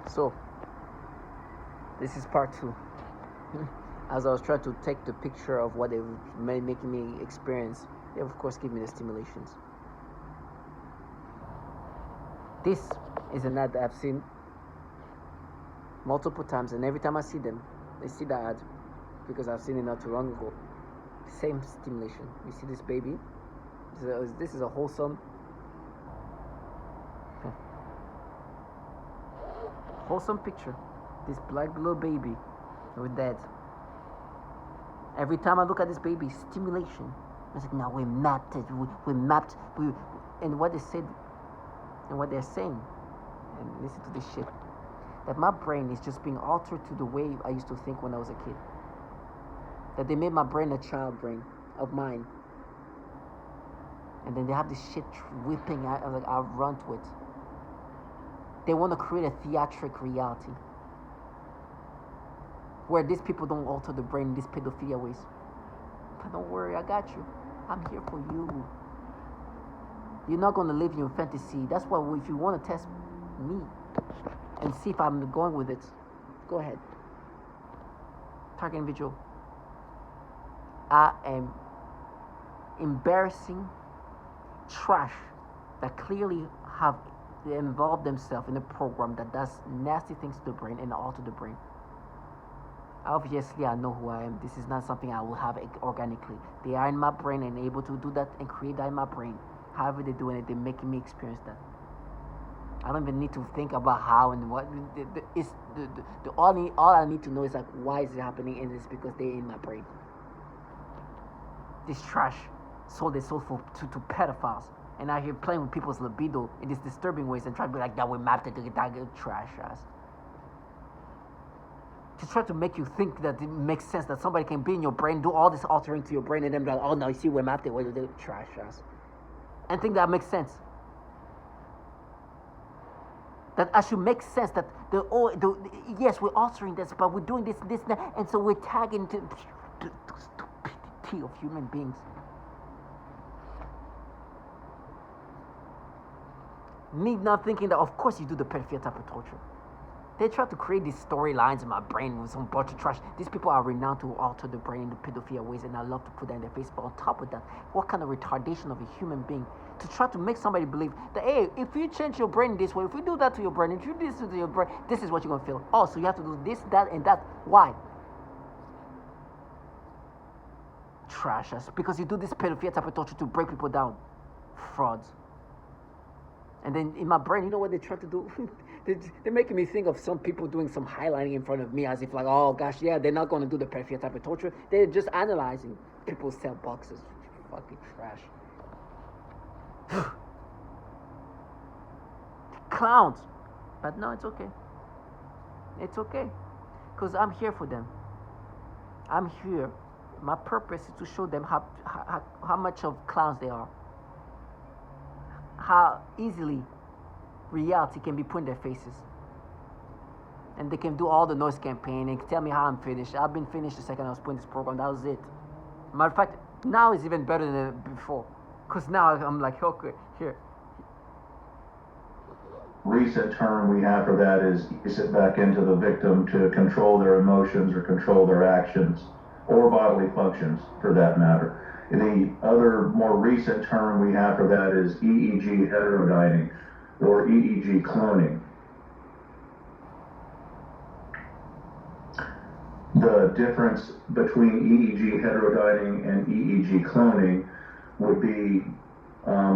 So, this is part 2. As I was trying to take the picture of what they were making me experience, they of course give me the stimulations. This is an ad that I've seen multiple times, and every time I see them, they see the ad because I've seen it not too long ago. Same stimulation. You see this baby? This is a wholesome picture. This black little baby with that. Every time I look at this baby, stimulation. I was like, now we mapped it. And what they said, and what they're saying, and listen to this shit, that my brain is just being altered to the way I used to think when I was a kid. That they made my brain a child brain of mine. And then they have this shit whipping out. I was like, I'll run to it. They want to create a theatric reality where these people don't alter the brain in these pedophilia ways. But don't worry, I got you. I'm here for you. You're not going to live your fantasy. That's why if you want to test me and see if I'm going with it, go ahead. Target individual. I am embarrassing trash that clearly have involved themselves in a program that does nasty things to the brain and alter the brain. Obviously, I know who I am. This is not something I will have organically. They are in my brain and able to do that and create that in my brain. However they're doing it, they're making me experience that. I don't even need to think about how and what. All I need to know is like, why is it happening? And it's because they're in my brain. This trash sold their soul to pedophiles. And out here playing with people's libido in these disturbing ways and trying to be like, that we mapped it to get that trash ass. To try to make you think that it makes sense that somebody can be in your brain, do all this altering to your brain, and then be like, oh no, you see, we mapped it, what the trash ass. And think that makes sense. That I should make sense that yes, we're altering this, but we're doing this, that, and so we're tagging the stupidity of human beings. Me not thinking that, of course, you do the pedophilia type of torture. They try to create these storylines in my brain with some bunch of trash. These people are renowned to alter the brain in the pedophilia ways, and I love to put that in their face. But on top of that, what kind of retardation of a human being to try to make somebody believe that, hey, if you change your brain this way, if you do that to your brain, if you do this to your brain, this is what you're going to feel. Oh, so you have to do this, that, and that. Why? Trash ass. Because you do this pedophilia type of torture to break people down. Frauds. And then in my brain, you know what they try to do? They're making me think of some people doing some highlighting in front of me as if like, oh gosh, yeah, they're not going to do the pedophilia type of torture. They're just analyzing people's cell boxes. Fucking trash. Clowns. But no, it's okay. It's okay. Because I'm here for them. I'm here. My purpose is to show them how much of clowns they are. How easily reality can be put in their faces. And they can do all the noise campaign and tell me how I'm finished. I've been finished the second I was putting this program. That was it. Matter of fact, now it's even better than before. Because now I'm like, okay, here. Recent term we have for that is ease it back into the victim to control their emotions or control their actions or bodily functions for that matter. The other more recent term we have for that is EEG heterodyning or EEG cloning. The difference between EEG heterodyning and EEG cloning would be,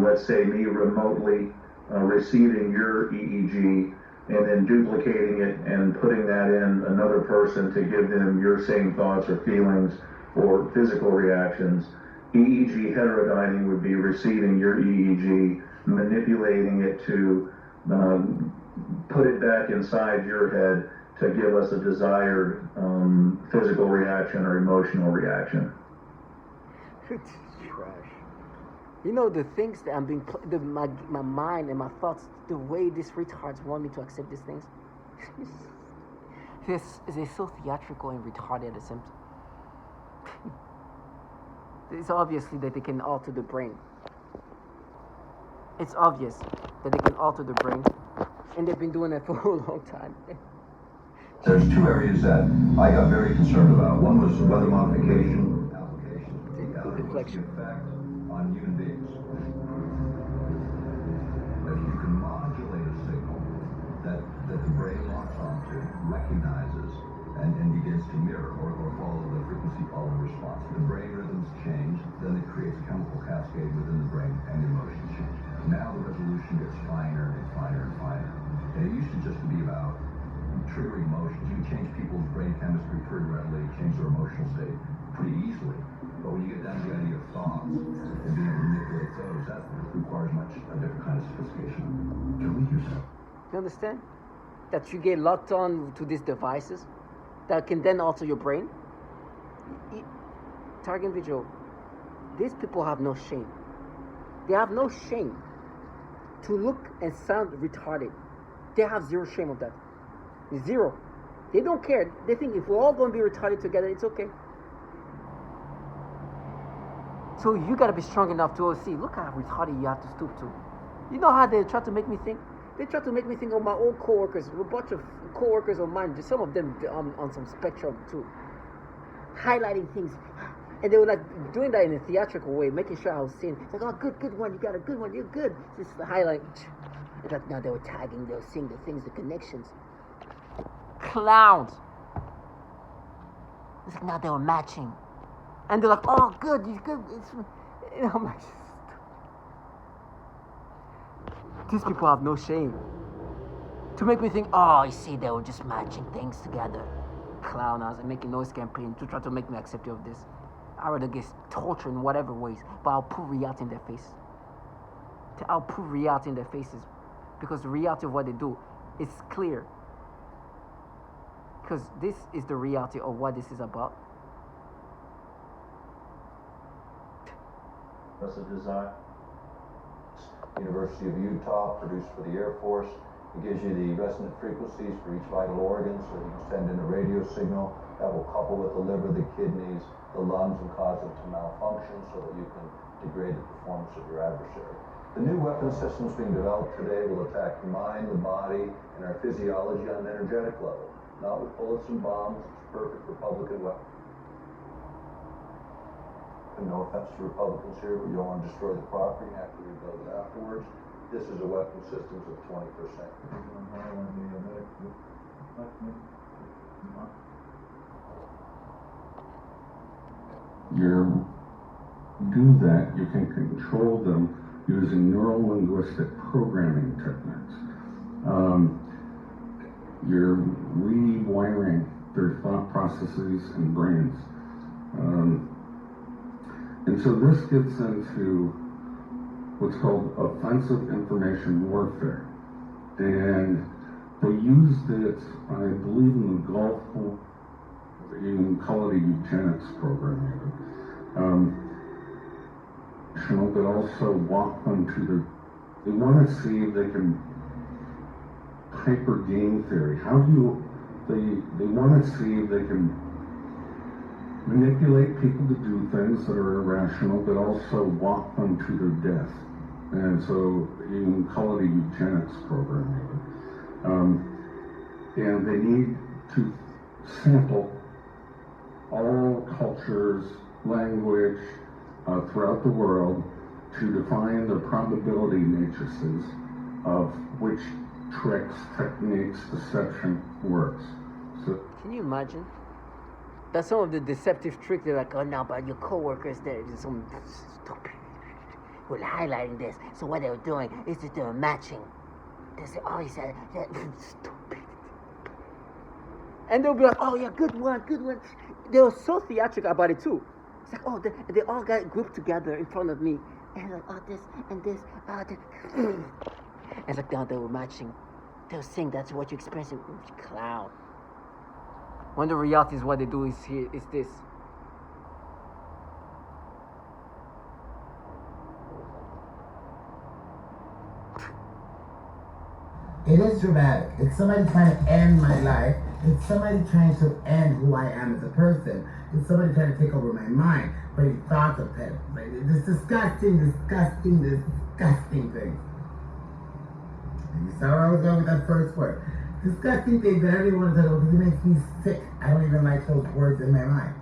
let's say, me remotely receiving your EEG and then duplicating it and putting that in another person to give them your same thoughts or feelings or physical reactions. EEG heterodyning would be receiving your EEG, manipulating it to put it back inside your head to give us a desired physical reaction or emotional reaction. Trash. You know the things that I'm being, my mind and my thoughts, the way these retards want me to accept these things. They're so theatrical and retarded at the same time. It's obviously that they can alter the brain. It's obvious that they can alter the brain And they've been doing it for a long time. There's two areas that I got very concerned about. One was weather modification applications. The other was the effect on human beings. If you can modulate a signal that the brain locks onto, recognizes, and begins to mirror or follow the frequency follow response. The brain rhythms change, then it creates a chemical cascade within the brain and emotions change. Now the resolution gets finer and finer and finer. And it used to just be about triggering emotions. You can change people's brain chemistry pretty readily, change their emotional state pretty easily. But when you get down to the idea of thoughts and being able to manipulate those, that requires a different kind of sophistication. Can we use that? You understand? That you get locked on to these devices that can then alter your brain. Target individual, these people have no shame. They have no shame to look and sound retarded. They have zero shame of that. Zero. They don't care. They think if we're all going to be retarded together, it's okay. So you got to be strong enough to see, look how retarded you have to stoop to. You know how they try to make me think? They try to make me think of my old coworkers, a bunch of coworkers of mine, some of them on some spectrum too, highlighting things, and they were like doing that in a theatrical way, making sure I was seeing. It's like, oh, good one, you got a good one, you're good. Just the highlight. It's like now they were tagging, they were seeing the things, the connections. Clowns. It's like now they were matching, and they're like, oh, good, you good. I'm like. These people have no shame. To make me think, oh, you see, they were just matching things together. Clown us and making noise campaign to try to make me accept of this. I rather get tortured in whatever ways, but I'll put reality in their face. I'll put reality in their faces. Because the reality of what they do is clear. Because this is the reality of what this is about. What's the design? University of Utah, produced for the Air Force. It gives you the resonant frequencies for each vital organ, so you can send in a radio signal that will couple with the liver, the kidneys, the lungs, and cause them to malfunction so that you can degrade the performance of your adversary. The new weapon systems being developed today will attack the mind, the body, and our physiology on an energetic level. Not with bullets and bombs. It's perfect for public and weapons. And no offense to Republicans here, but you don't want to destroy the property and have to rebuild it afterwards. This is a weapon systems of 20%. You do that, you can control them using neuro-linguistic programming techniques. You're rewiring their thought processes and brains. And so this gets into what's called offensive information warfare. And they used it, I believe, in the Gulf, you can call it a eugenics program even. But also walk them to they want to see if they can hyper game theory. How do you, they want to see if they can manipulate people to do things that are irrational, but also walk them to their death. And so you can call it a eugenics program even. And they need to sample all cultures, language throughout the world to define the probability matrices of which tricks, techniques, deception works. So, can you imagine? That's some of the deceptive tricks. They're like, oh, now, but your coworkers, they're just some stupid. We're highlighting this. So what they were doing is that they were matching. They say, oh, he said, yeah, stupid. And they'll be like, oh, yeah, good one. They were so theatrical about it, too. It's like, oh, they all got grouped together in front of me. And like, oh, this and this. And it's like, now they were matching. They were saying that's what you're experiencing. Clown. When the reality is what they do is this. It is dramatic. It's somebody trying to end my life. It's somebody trying to end who I am as a person. It's somebody trying to take over my mind, bring thoughts of it. Like, this disgusting thing. And you saw where I was going with that first word. Disgusting things that everyone said, because it makes me sick. I don't even like those words in my mind.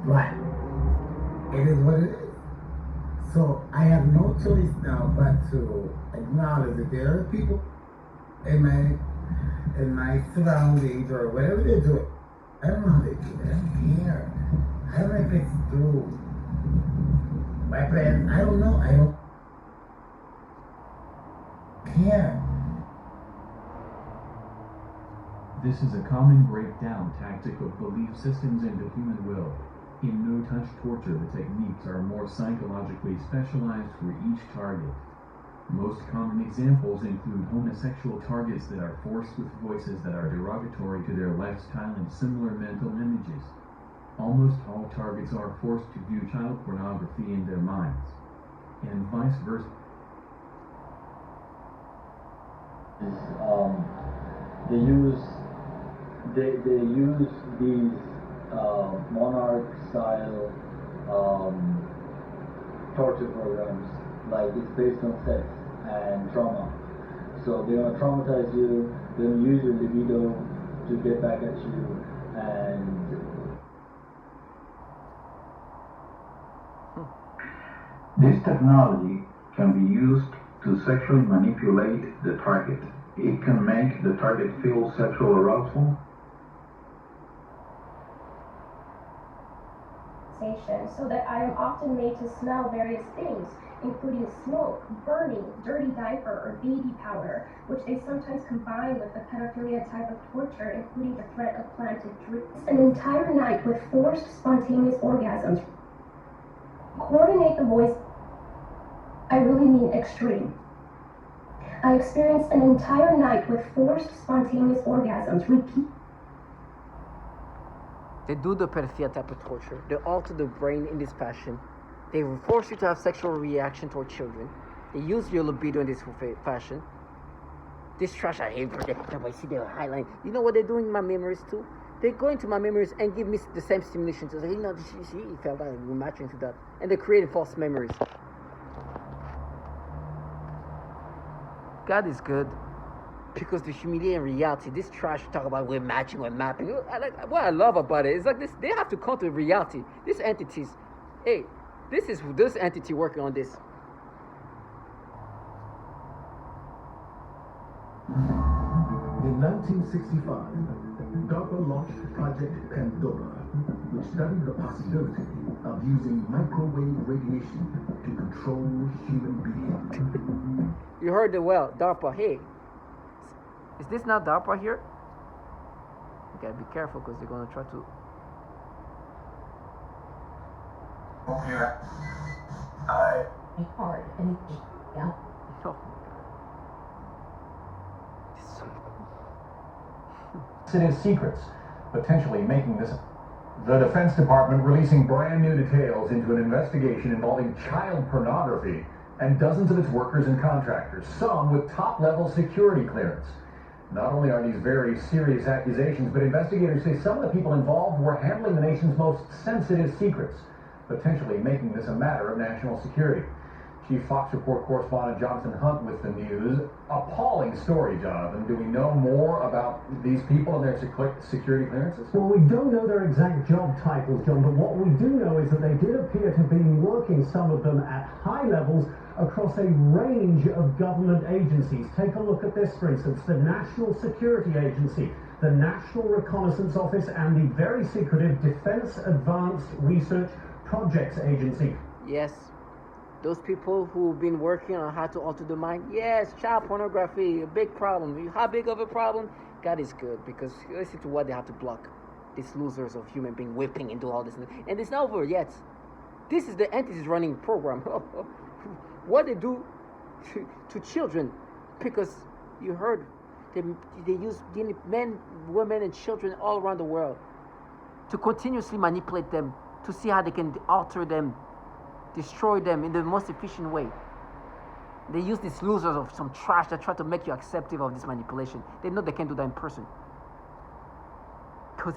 But it is what it is. So I have no choice now but to acknowledge that there are people in my surroundings or whatever they're doing. I don't know how they do it. I don't care. I don't know if it's through my friends. I don't know. I don't care. This is a common breakdown tactic of belief systems and the human will. In no-touch torture, the techniques are more psychologically specialized for each target. Most common examples include homosexual targets that are forced with voices that are derogatory to their lifestyle and similar mental images. Almost all targets are forced to view child pornography in their minds, and vice versa. They use these monarch style torture programs, like it's based on sex and trauma. So they're gonna traumatize you, they're gonna use your libido to get back at you, and This technology can be used to sexually manipulate the target. It can make the target feel sexual arousal. So that I am often made to smell various things, including smoke, burning, dirty diaper, or baby powder, which they sometimes combine with the pedophilia type of torture, including the threat of planted drips. An entire night with forced spontaneous orgasms. Coordinate the voice. I really mean extreme. I experienced an entire night with forced spontaneous orgasms. Repeat. They do the pedophilia type of torture. They alter the brain in this fashion. They force you to have sexual reaction toward children. They use your libido in this fashion. This trash I hate for them. I see their highlight. You know what they're doing in my memories too? They go into my memories and give me the same stimulation. So, you know, she felt that we're matching to that. And they create false memories. God is good. Because the humiliating reality, this trash talk about we're matching, we're mapping. What I love about it is like this, they have to come to reality. These entities, hey, this is this entity working on this. In 1965, DARPA launched Project Pandora, which studied the possibility of using microwave radiation to control human beings. You heard it well, DARPA, hey. Is this not DARPA here? You gotta be careful because they're gonna try to. Hard and yeah. Oh. Sensitive secrets, potentially making this. The Defense Department releasing brand new details into an investigation involving child pornography and dozens of its workers and contractors, some with top-level security clearance. Not only are these very serious accusations, but investigators say some of the people involved were handling the nation's most sensitive secrets, potentially making this a matter of national security. Chief Fox Report correspondent Jonathan Hunt with the news. Appalling story, Jonathan. Do we know more about these people and their security clearances? Well, we don't know their exact job titles, John, but what we do know is that they did appear to have been working, some of them at high levels, across a range of government agencies. Take a look at this, for instance, the National Security Agency, the National Reconnaissance Office, and the very secretive Defense Advanced Research Projects Agency. Yes, those people who've been working on how to alter the mind. Yes, child pornography, a big problem. How big of a problem? God is good, because listen to what they have to block. These losers of human being whipping and do all this. And it's not over yet. This is the entities running program. What they do to children, because you heard they use men, women, and children all around the world to continuously manipulate them, to see how they can alter them, destroy them in the most efficient way. They use these losers of some trash that try to make you acceptive of this manipulation. They know they can't do that in person, because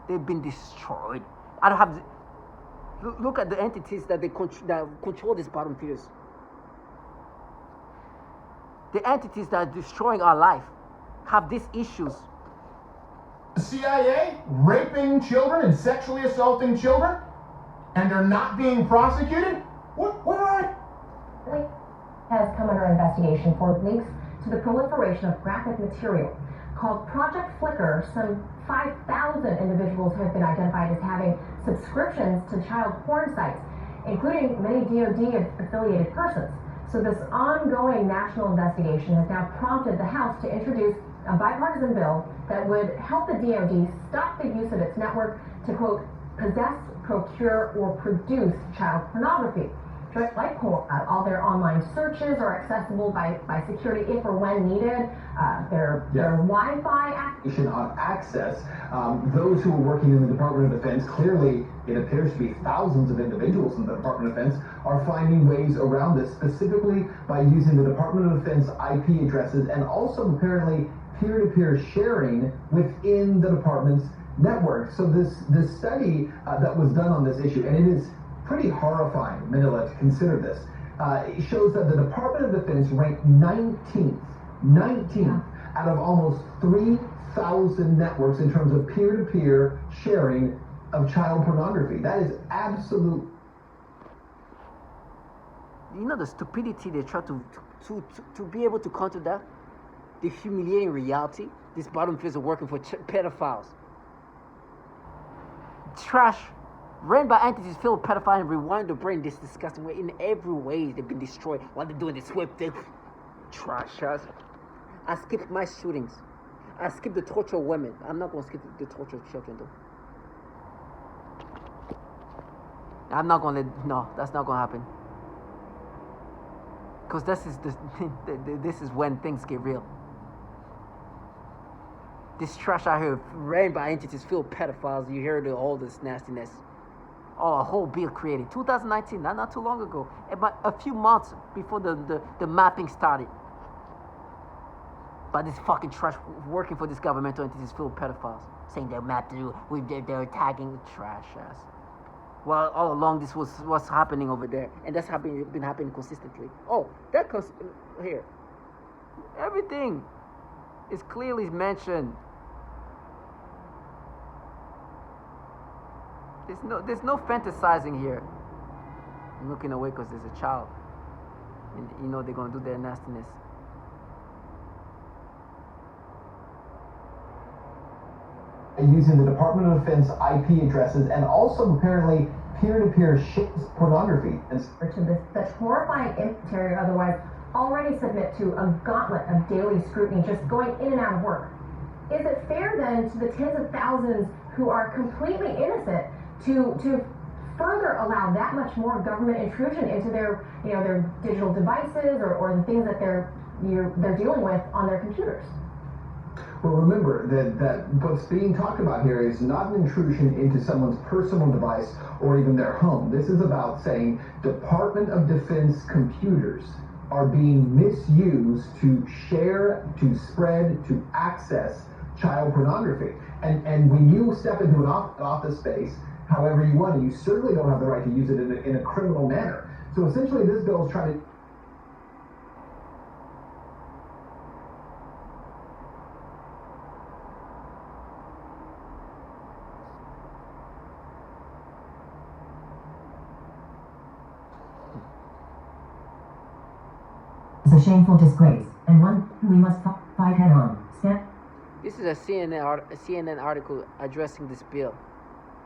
they've been destroyed. I don't have. Look at the entities that that control these bottom feeders. The entities that are destroying our life have these issues. The CIA raping children and sexually assaulting children, and they're not being prosecuted? Where are they? Has come under investigation for links to the proliferation of graphic material. Called Project Flicker, some 5,000 individuals have been identified as having subscriptions to child porn sites, including many DoD-affiliated persons. So this ongoing national investigation has now prompted the House to introduce a bipartisan bill that would help the DoD stop the use of its network to, quote, possess, procure, or produce child pornography. Just like all their online searches are accessible by security if or when needed. Their Wi-Fi on access. Those who are working in the Department of Defense, clearly it appears to be thousands of individuals in the Department of Defense, are finding ways around this, specifically by using the Department of Defense IP addresses and also apparently peer-to-peer sharing within the department's network. So this study that was done on this issue, and it is pretty horrifying, Manila, to consider this. It shows that the Department of Defense ranked 19th out of almost 3,000 networks in terms of peer-to-peer sharing of child pornography. That is absolute. You know the stupidity they try to be able to counter that? The humiliating reality? These bottom feeders are working for pedophiles. Trash ran by entities filled with pedophiles and rewind the brain this disgusting way. In every way they've been destroyed while they're doing this whip thing. Trash ass. I skipped my shootings. I skipped the torture of women. I'm not going to skip the torture of children though. I'm not going to no, that's not going to happen. Because this is when things get real. This trash out here ran by entities filled with pedophiles. You hear all this nastiness. Oh, a whole bill created. 2019, not too long ago. About a few months before the mapping started. But this fucking trash working for this governmental entities filled with pedophiles. Saying they're mapped through, they're tagging trash ass. Well, all along this was what's happening over there. And that's been happening consistently. Oh, here. Everything is clearly mentioned. There's no fantasizing here. I'm looking away because there's a child. And you know they're going to do their nastiness. Using the Department of Defense IP addresses and also apparently peer-to-peer pornography. Such horrifying interior otherwise already submit to a gauntlet of daily scrutiny just going in and out of work. Is it fair then to the tens of thousands who are completely innocent to further allow that much more government intrusion into their digital devices or the things that they're dealing with on their computers? Well, remember that what's being talked about here is not an intrusion into someone's personal device or even their home. This is about saying Department of Defense computers are being misused to share, to spread, to access child pornography. And when you step into an office space, however you want, you certainly don't have the right to use it in a criminal manner. So essentially this bill is trying to is a shameful disgrace, and one we must fight head on. This is a CNN article addressing this bill.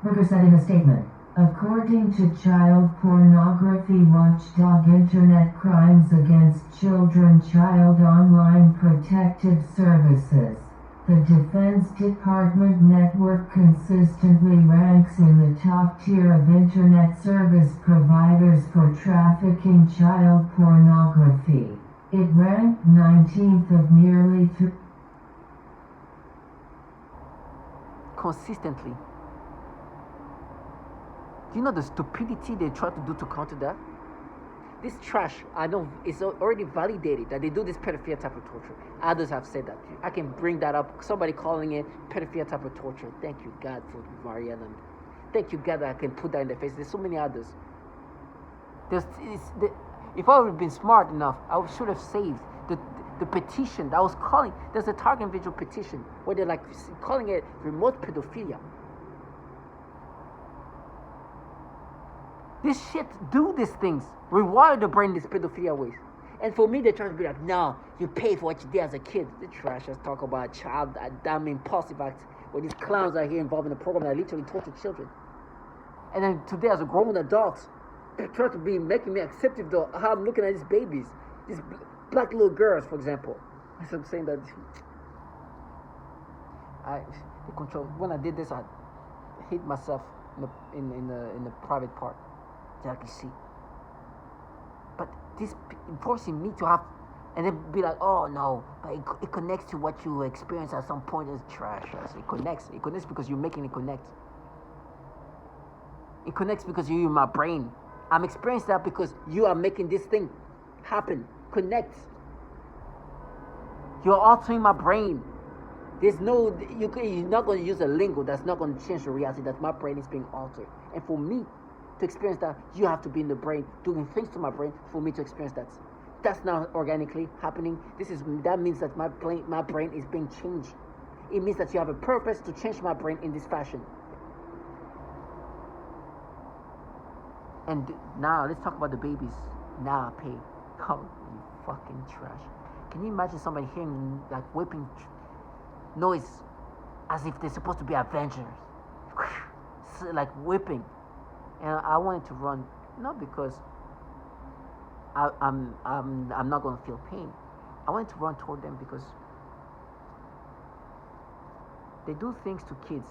Berger said in a statement, according to child pornography watchdog Internet Crimes Against Children Child Online Protective Services, the Defense Department network consistently ranks in the top tier of Internet service providers for trafficking child pornography. It ranked 19th of nearly consistently. Do you know the stupidity they try to do to counter that? This trash, I know, it's already validated that they do this pedophilia type of torture. Others have said that. I can bring that up. Somebody calling it pedophilia type of torture. Thank you, God, for Mariella. Thank you, God, that I can put that in their face. There's so many others. If I would have been smart enough, I should have saved the petition that was calling, there's a target individual petition where they're like calling it remote pedophilia. This shit do these things, rewire the brain these pedophilia ways. And for me, they try to be like, no, you pay for what you did as a kid. The trashers talk about child damn impulsive act, where these clowns are here involved in a program that literally torture children. And then today, as a grown adult, they try to be making me acceptive of how I'm looking at these babies, these black little girls, for example. As I'm saying that, the control. When I did this, I hit myself in the private part. That I can see. But this forcing me to have, and then be like, oh no, but it connects to what you experience at some point as trash. It connects because you're making it connect. It connects because you're in my brain. I'm experiencing that because you are making this thing happen. Connect. You're altering my brain. There's no, you're not going to use a lingo that's not going to change the reality that my brain is being altered. And for me to experience that, you have to be in the brain, doing things to my brain for me to experience that. That's not organically happening. That means that my brain is being changed. It means that you have a purpose to change my brain in this fashion. And now let's talk about the babies. Now I pay. Oh, you fucking trash. Can you imagine somebody hearing like whipping noise as if they're supposed to be avengers? Like whipping. And I wanted to run, not because I'm not going to feel pain. I wanted to run toward them because they do things to kids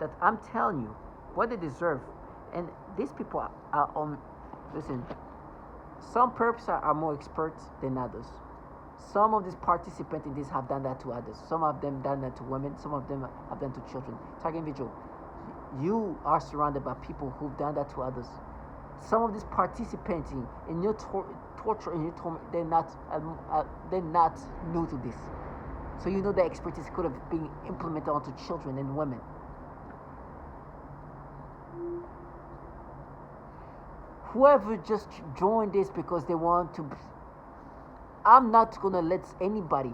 that I'm telling you what they deserve. And these people are listen, some perps are more experts than others. Some of these participants in this have done that to others. Some of them done that to women. Some of them have done to children. Target individual. You are surrounded by people who've done that to others. Some of these participants in your torture and your torment, they're not new to this. So you know the expertise could have been implemented onto children and women. Whoever just joined this because they want to, I'm not gonna let anybody